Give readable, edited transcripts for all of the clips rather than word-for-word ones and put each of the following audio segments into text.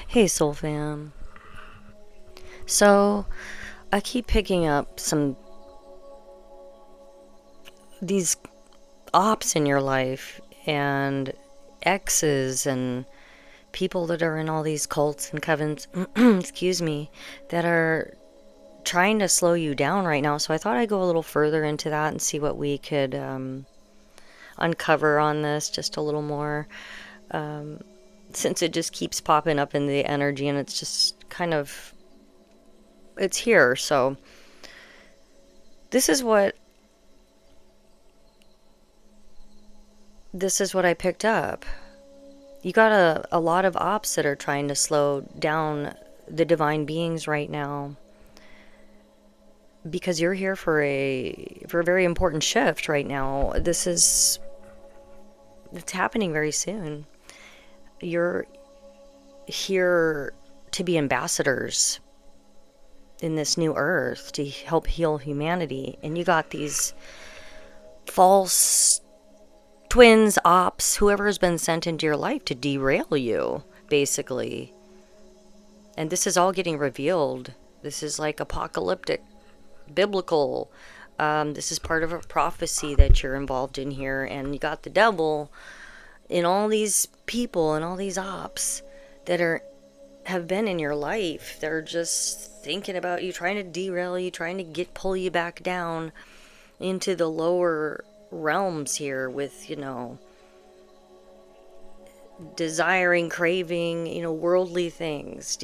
Hey, Soul Fam. So, I keep picking up these ops in your life and exes and people that are in all these cults and covens, excuse me, that are trying to slow you down right now. So, I thought I'd go a little further into that and see what we could uncover on this just a little more. Since it just keeps popping up in the energy and it's just kind of, it's here. So, this is what this is what I picked up. You got a lot of ops that are trying to slow down the divine beings right now because you're here for a very important shift right now. It's happening very soon. You're here to be ambassadors in this new earth to help heal humanity, and you got these false twins, ops, whoever has been sent into your life to derail you, basically. And this is all getting revealed. This is like apocalyptic, biblical. This is part of a prophecy that you're involved in here. And you got the devil in all these people and all these ops that have been in your life. They're just thinking about you, trying to derail you, trying to pull you back down into the lower realms here with, desiring, craving, worldly things,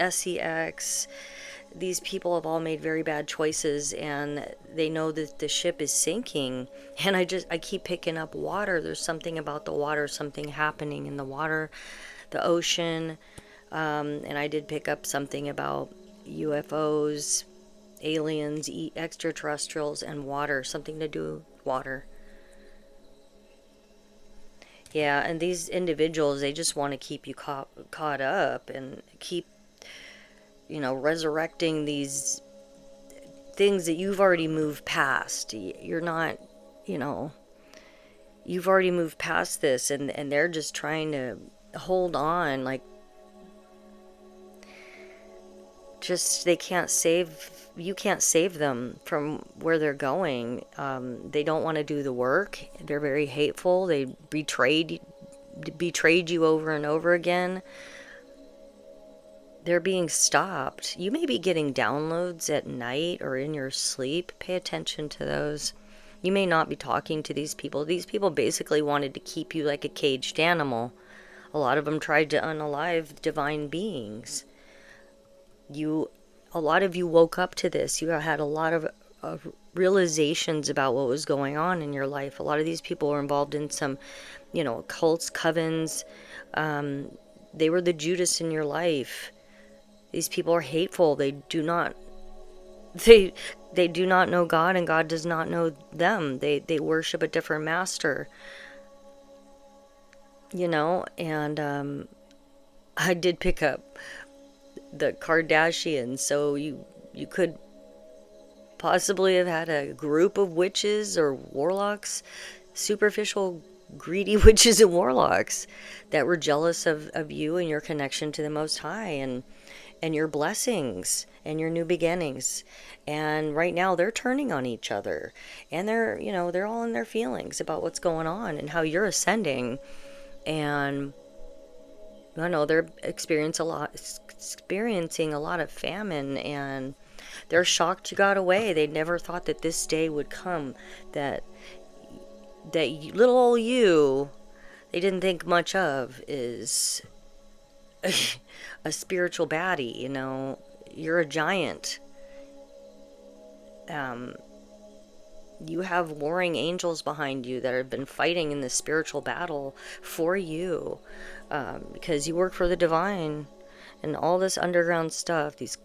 sex. These people have all made very bad choices and they know that the ship is sinking. And I keep picking up water. There's something about the water, something happening in the water, the ocean. And I did pick up something about UFOs, aliens, extraterrestrials, and water, something to do with water. Yeah, and these individuals, they just want to keep you caught up and keep, resurrecting these things that you've already moved past. You're not, you know, you've already moved past this, and they're just trying to hold on, like, just they can't save you can't save them from where they're going. They don't want to do the work. They're very hateful. They betrayed you over and over again. They're being stopped. You may be getting downloads at night or in your sleep. Pay attention to those. You may not be talking to these people. These people basically wanted to keep you like a caged animal. A lot of them tried to unalive divine beings. A lot of you woke up to this. You had a lot of realizations about what was going on in your life. A lot of these people were involved in some, cults, covens. They were the Judas in your life. These people are hateful. They do not know God, and God does not know them. They worship a different master. And I did pick up the Kardashians, so you could possibly have had a group of witches or warlocks, superficial greedy witches and warlocks that were jealous of you and your connection to the Most High and your blessings and your new beginnings. And right now they're turning on each other, and they're all in their feelings about what's going on and how you're ascending. And I know they're experiencing a lot of famine, and they're shocked you got away. They never thought that this day would come, that little old you they didn't think much of is a spiritual baddie. You're a giant. You have warring angels behind you that have been fighting in this spiritual battle for you, because you work for the divine. And all this underground stuff, these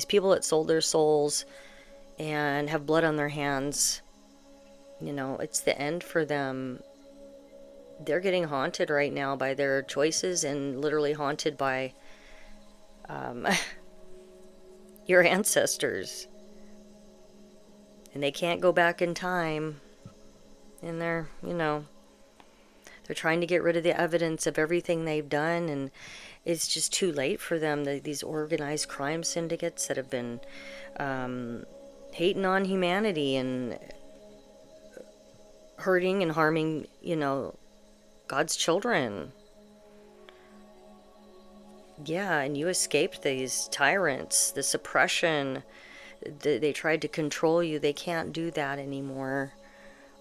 people that sold their souls and have blood on their hands, it's the end for them. They're getting haunted right now by their choices, and literally haunted by your ancestors. And they can't go back in time. And they're, They're trying to get rid of the evidence of everything they've done, and it's just too late for them. These organized crime syndicates that have been hating on humanity and hurting and harming, God's children. Yeah, and you escaped these tyrants, the suppression. They tried to control you. They can't do that anymore.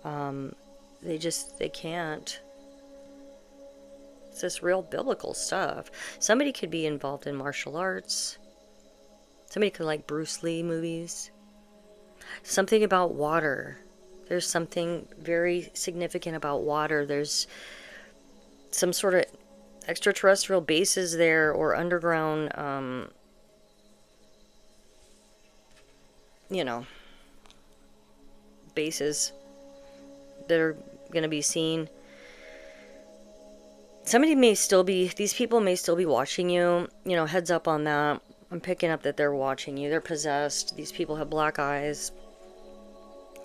They can't. It's this real biblical stuff. Somebody could be involved in martial arts. Somebody could like Bruce Lee movies. Something about water. There's something very significant about water. There's some sort of extraterrestrial bases there, or underground, bases that are going to be seen. These people may still be watching you. Heads up on that. I'm picking up that they're watching you. They're possessed. These people have black eyes.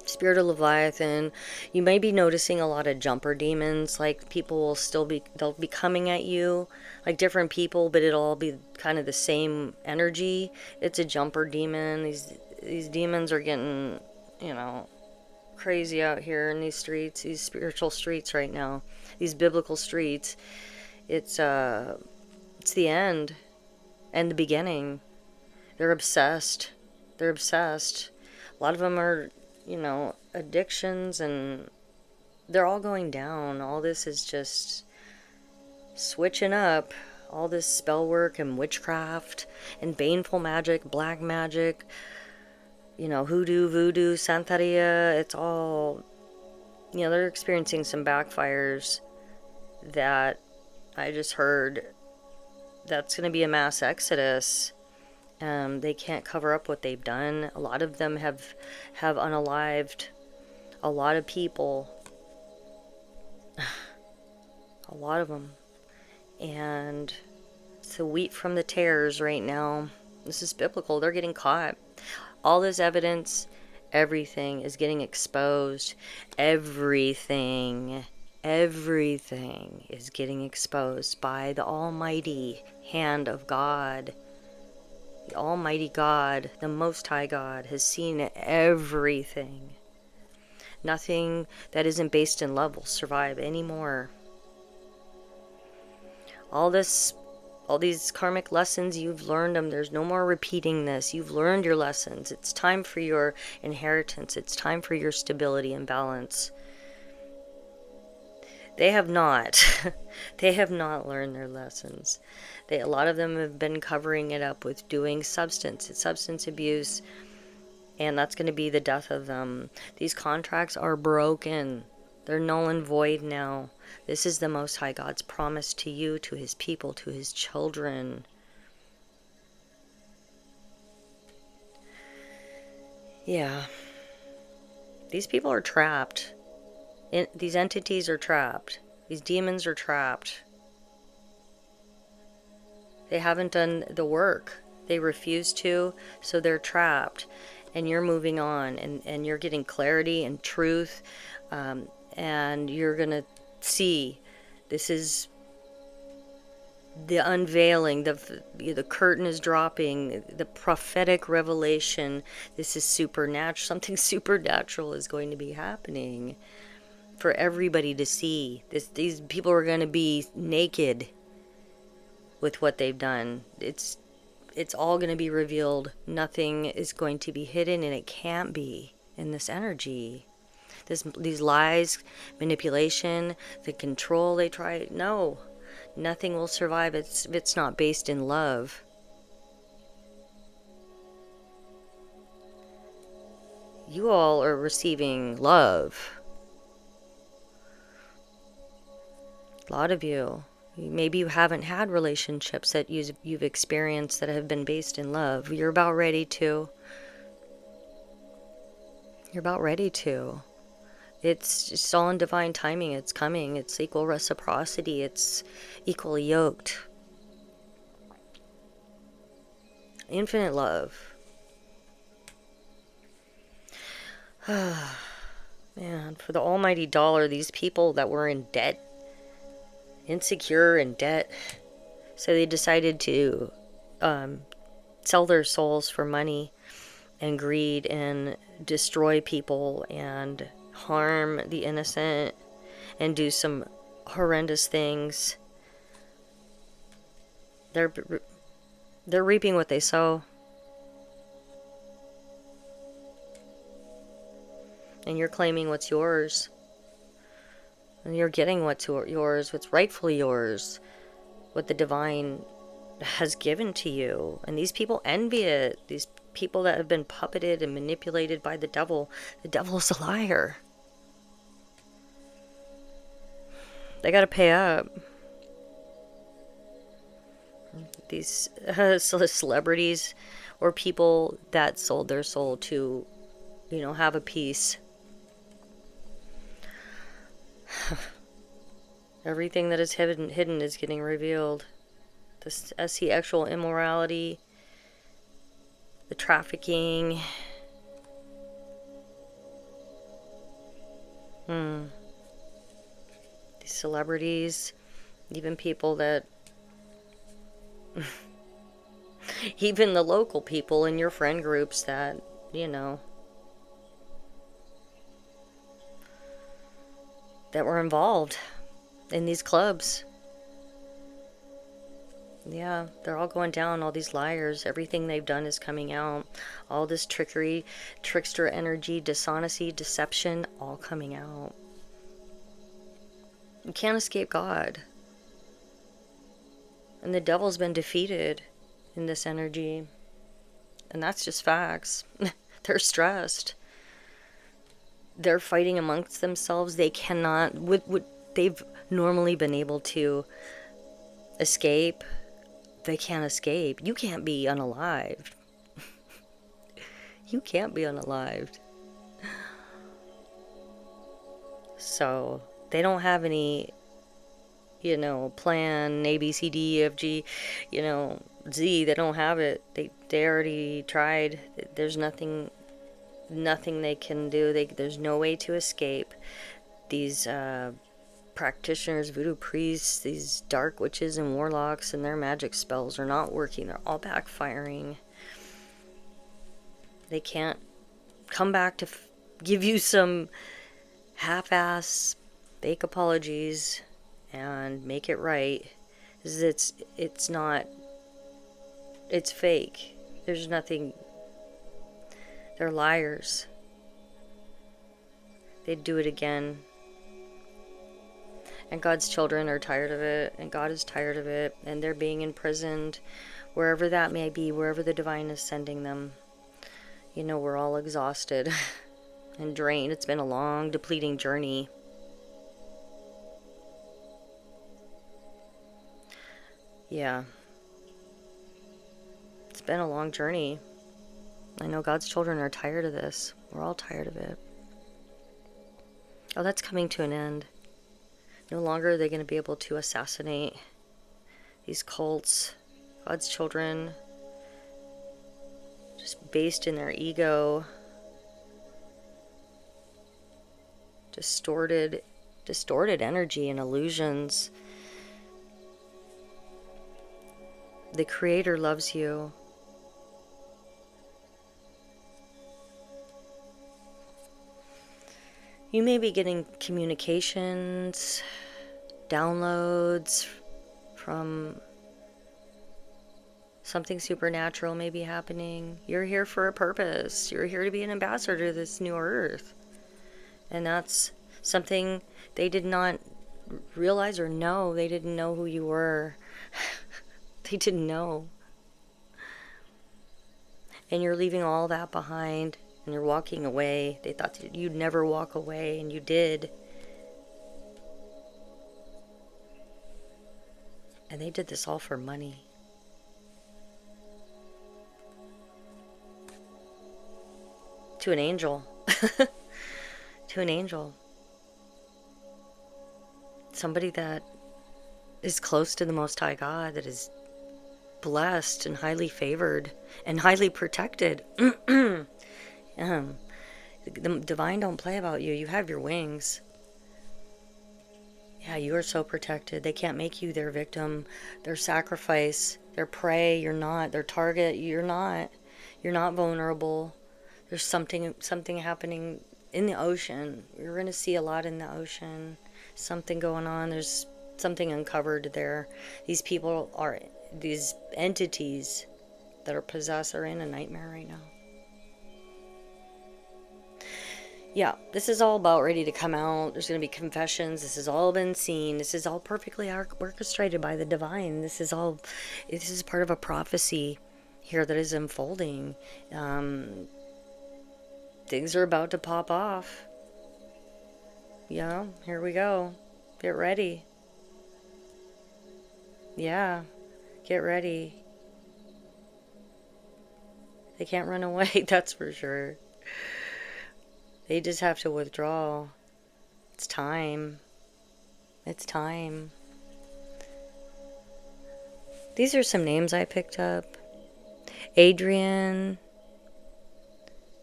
Spirit of Leviathan. You may be noticing a lot of jumper demons. Like, they'll be coming at you, like different people, but it'll all be kind of the same energy. It's a jumper demon. These demons are getting, crazy out here in these streets, these spiritual streets right now, these biblical streets. It's the end and the beginning. They're obsessed. A lot of them are, addictions, and they're all going down. All this is just switching up. All this spell work and witchcraft and baneful magic, black magic, hoodoo, voodoo, santeria. It's all, they're experiencing some backfires that I just heard. That's going to be a mass exodus. They can't cover up what they've done. A lot of them have unalived a lot of people. A lot of them. And it's the wheat from the tares right now. This is biblical. They're getting caught. All this evidence, everything is getting exposed. Everything is getting exposed by the almighty hand of God. The almighty God, the most high God, has seen everything. Nothing that isn't based in love will survive anymore. All these karmic lessons, you've learned them. There's no more repeating this. You've learned your lessons. It's time for your inheritance. It's time for your stability and balance. They have not. They have not learned their lessons. A lot of them have been covering it up with doing substance abuse, and that's going to be the death of them. These contracts are broken. They're null and void now. This is the Most High God's promise to you, to His people, to His children. Yeah. These people are trapped. These entities are trapped. These demons are trapped. They haven't done the work. They refuse to, so they're trapped. And you're moving on, and you're getting clarity and truth, and you're going to see. This is the unveiling. The curtain is dropping. The prophetic revelation. This is supernatural. Something supernatural is going to be happening for everybody to see. These people are going to be naked with what they've done. It's all going to be revealed. Nothing is going to be hidden, and it can't be in this energy. These lies, manipulation, the control they try. No, nothing will survive. It's not based in love. You all are receiving love. A lot of you. Maybe you haven't had relationships that you've experienced that have been based in love. You're about ready to. You're about ready to. It's just all in divine timing. It's coming. It's equal reciprocity. It's equally yoked. Infinite love. Man, for the almighty dollar, these people that were in debt, insecure, in debt. So they decided to sell their souls for money and greed and destroy people and harm the innocent and do some horrendous things. They're reaping what they sow. And you're claiming what's yours. And you're getting what's yours, what's rightfully yours, what the divine has given to you. And these people envy it. These people that have been puppeted and manipulated by the devil. The devil's a liar. They gotta pay up. These celebrities or people that sold their soul to, have a piece. Everything that is hidden is getting revealed. The sexual immorality, the trafficking. These celebrities, even people that even the local people in your friend groups that, that were involved in these clubs. Yeah, they're all going down, all these liars. Everything they've done is coming out. All this trickery, trickster energy, dishonesty, deception, all coming out. You can't escape God. And the devil's been defeated in this energy. And that's just facts. They're stressed. They're fighting amongst themselves. They cannot, what they've normally been able to escape, they can't escape. You can't be unalived. You can't be unalived. So they don't have any, plan A, B, C, D, E, F, G, Z. They don't have it. They already tried. There's nothing they can do. There's no way to escape. These practitioners, voodoo priests, these dark witches and warlocks and their magic spells are not working. They're all backfiring. They can't come back to give you some half-ass fake apologies and make it right. It's not, it's fake. There's nothing. They're liars. They'd do it again. And God's children are tired of it, and God is tired of it, and they're being imprisoned wherever that may be, wherever the divine is sending them. We're all exhausted and drained. It's been a long, depleting journey. Yeah. It's been a long journey. I know God's children are tired of this. We're all tired of it. Oh, that's coming to an end. No longer are they going to be able to assassinate these cults, God's children, just based in their ego, distorted energy and illusions. The Creator loves you. You may be getting communications, downloads from something supernatural may be happening. You're here for a purpose. You're here to be an ambassador to this new earth. And that's something they did not realize or know. They didn't know who you were. They didn't know. And you're leaving all that behind. And you're walking away. They thought that you'd never walk away, and you did. And they did this all for money. To an angel. To an angel. Somebody that is close to the Most High God, that is blessed and highly favored and highly protected. The divine don't play about you. You have your wings. Yeah, you are so protected. They can't make you their victim, their sacrifice, their prey. You're not their target. You're not. You're not vulnerable. There's something happening in the ocean. You're going to see a lot in the ocean. Something going on. There's something uncovered there. These people are, these entities that are possessed are in a nightmare right now. Yeah, this is all about ready to come out. There's going to be confessions. This has all been seen. This is all perfectly orchestrated by the divine. This is part of a prophecy here that is unfolding. Things are about to pop off. Yeah, here we go. Get ready. Yeah, get ready. They can't run away, that's for sure. They just have to withdraw. It's time. It's time. These are some names I picked up. Adrian,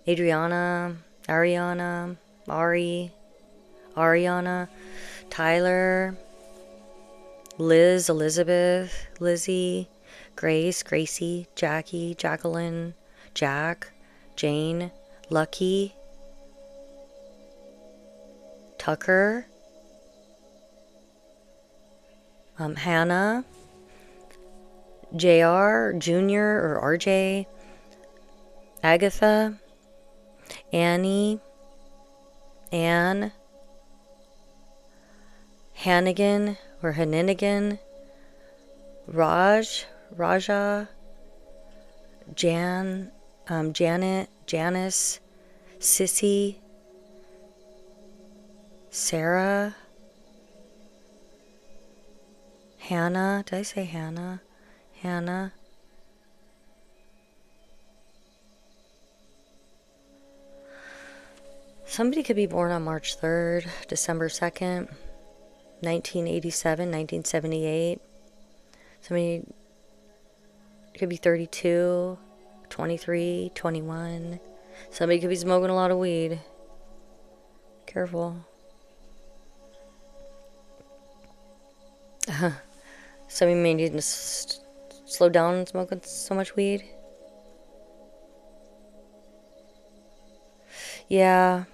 Adriana, Ariana, Ari, Ariana, Tyler, Liz, Elizabeth, Lizzie, Grace, Gracie, Jackie, Jacqueline, Jack, Jane, Lucky, Tucker, Hannah, JR, Junior or RJ, Agatha, Annie, Anne, Hannigan or Haninigan, Raja, Janet, Janice, Sissy, Sarah, Hannah. Did I say Hannah? Hannah. Somebody could be born on March 3rd, December 2nd, 1987, 1978. Somebody could be 32, 23, 21. Somebody could be smoking a lot of weed. Careful. Somebody may need to slow down and smoking so much weed. Yeah.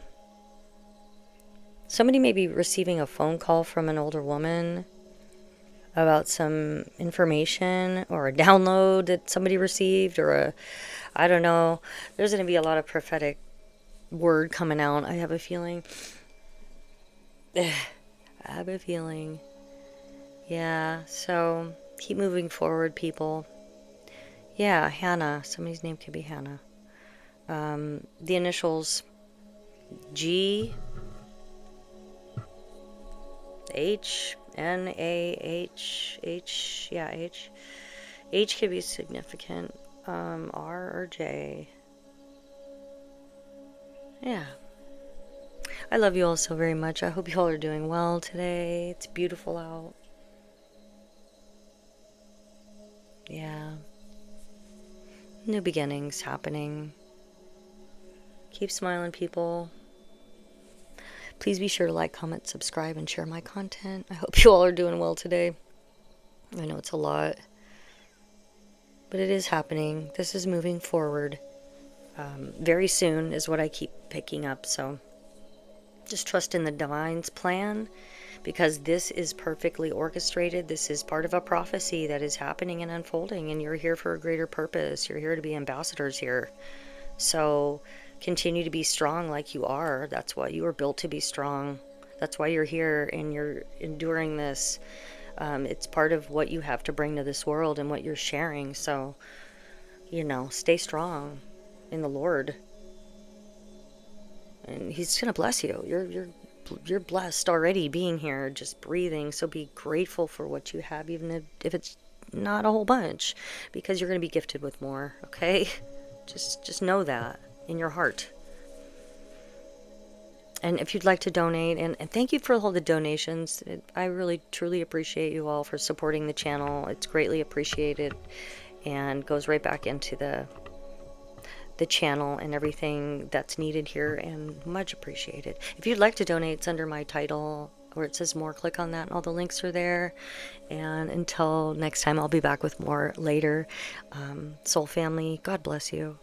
Somebody may be receiving a phone call from an older woman about some information or a download that somebody received or I don't know. There's going to be a lot of prophetic word coming out. I have a feeling. I have a feeling. Yeah, so keep moving forward, people. Yeah, Hannah. Somebody's name could be Hannah. The initials G, H, N, A, H, H, yeah, H. H could be significant. R or J. Yeah. I love you all so very much. I hope you all are doing well today. It's beautiful out. Yeah. New beginnings happening. Keep smiling, people. Please be sure to like, comment, subscribe, and share my content. I hope you all are doing well today. I know it's a lot, but it is happening. This is moving forward. Very soon is what I keep picking up, so just trust in the divine's plan, because this is perfectly orchestrated. This is part of a prophecy that is happening and unfolding, and you're here for a greater purpose. You're here to be ambassadors here. So continue to be strong like you are. That's why you were built to be strong. That's why you're here and you're enduring this. It's part of what you have to bring to this world and what you're sharing. So, stay strong in the Lord. And He's going to bless you. You're blessed already being here, just breathing. So be grateful for what you have, even if it's not a whole bunch, because you're going to be gifted with more, okay? Just know that in your heart. And if you'd like to donate, and thank you for all the donations. I really, truly appreciate you all for supporting the channel. It's greatly appreciated and goes right back into the channel and everything that's needed here, and much appreciated. If you'd like to donate, it's under my title where it says more, click on that, and all the links are there. And until next time, I'll be back with more later. Soul family, God bless you.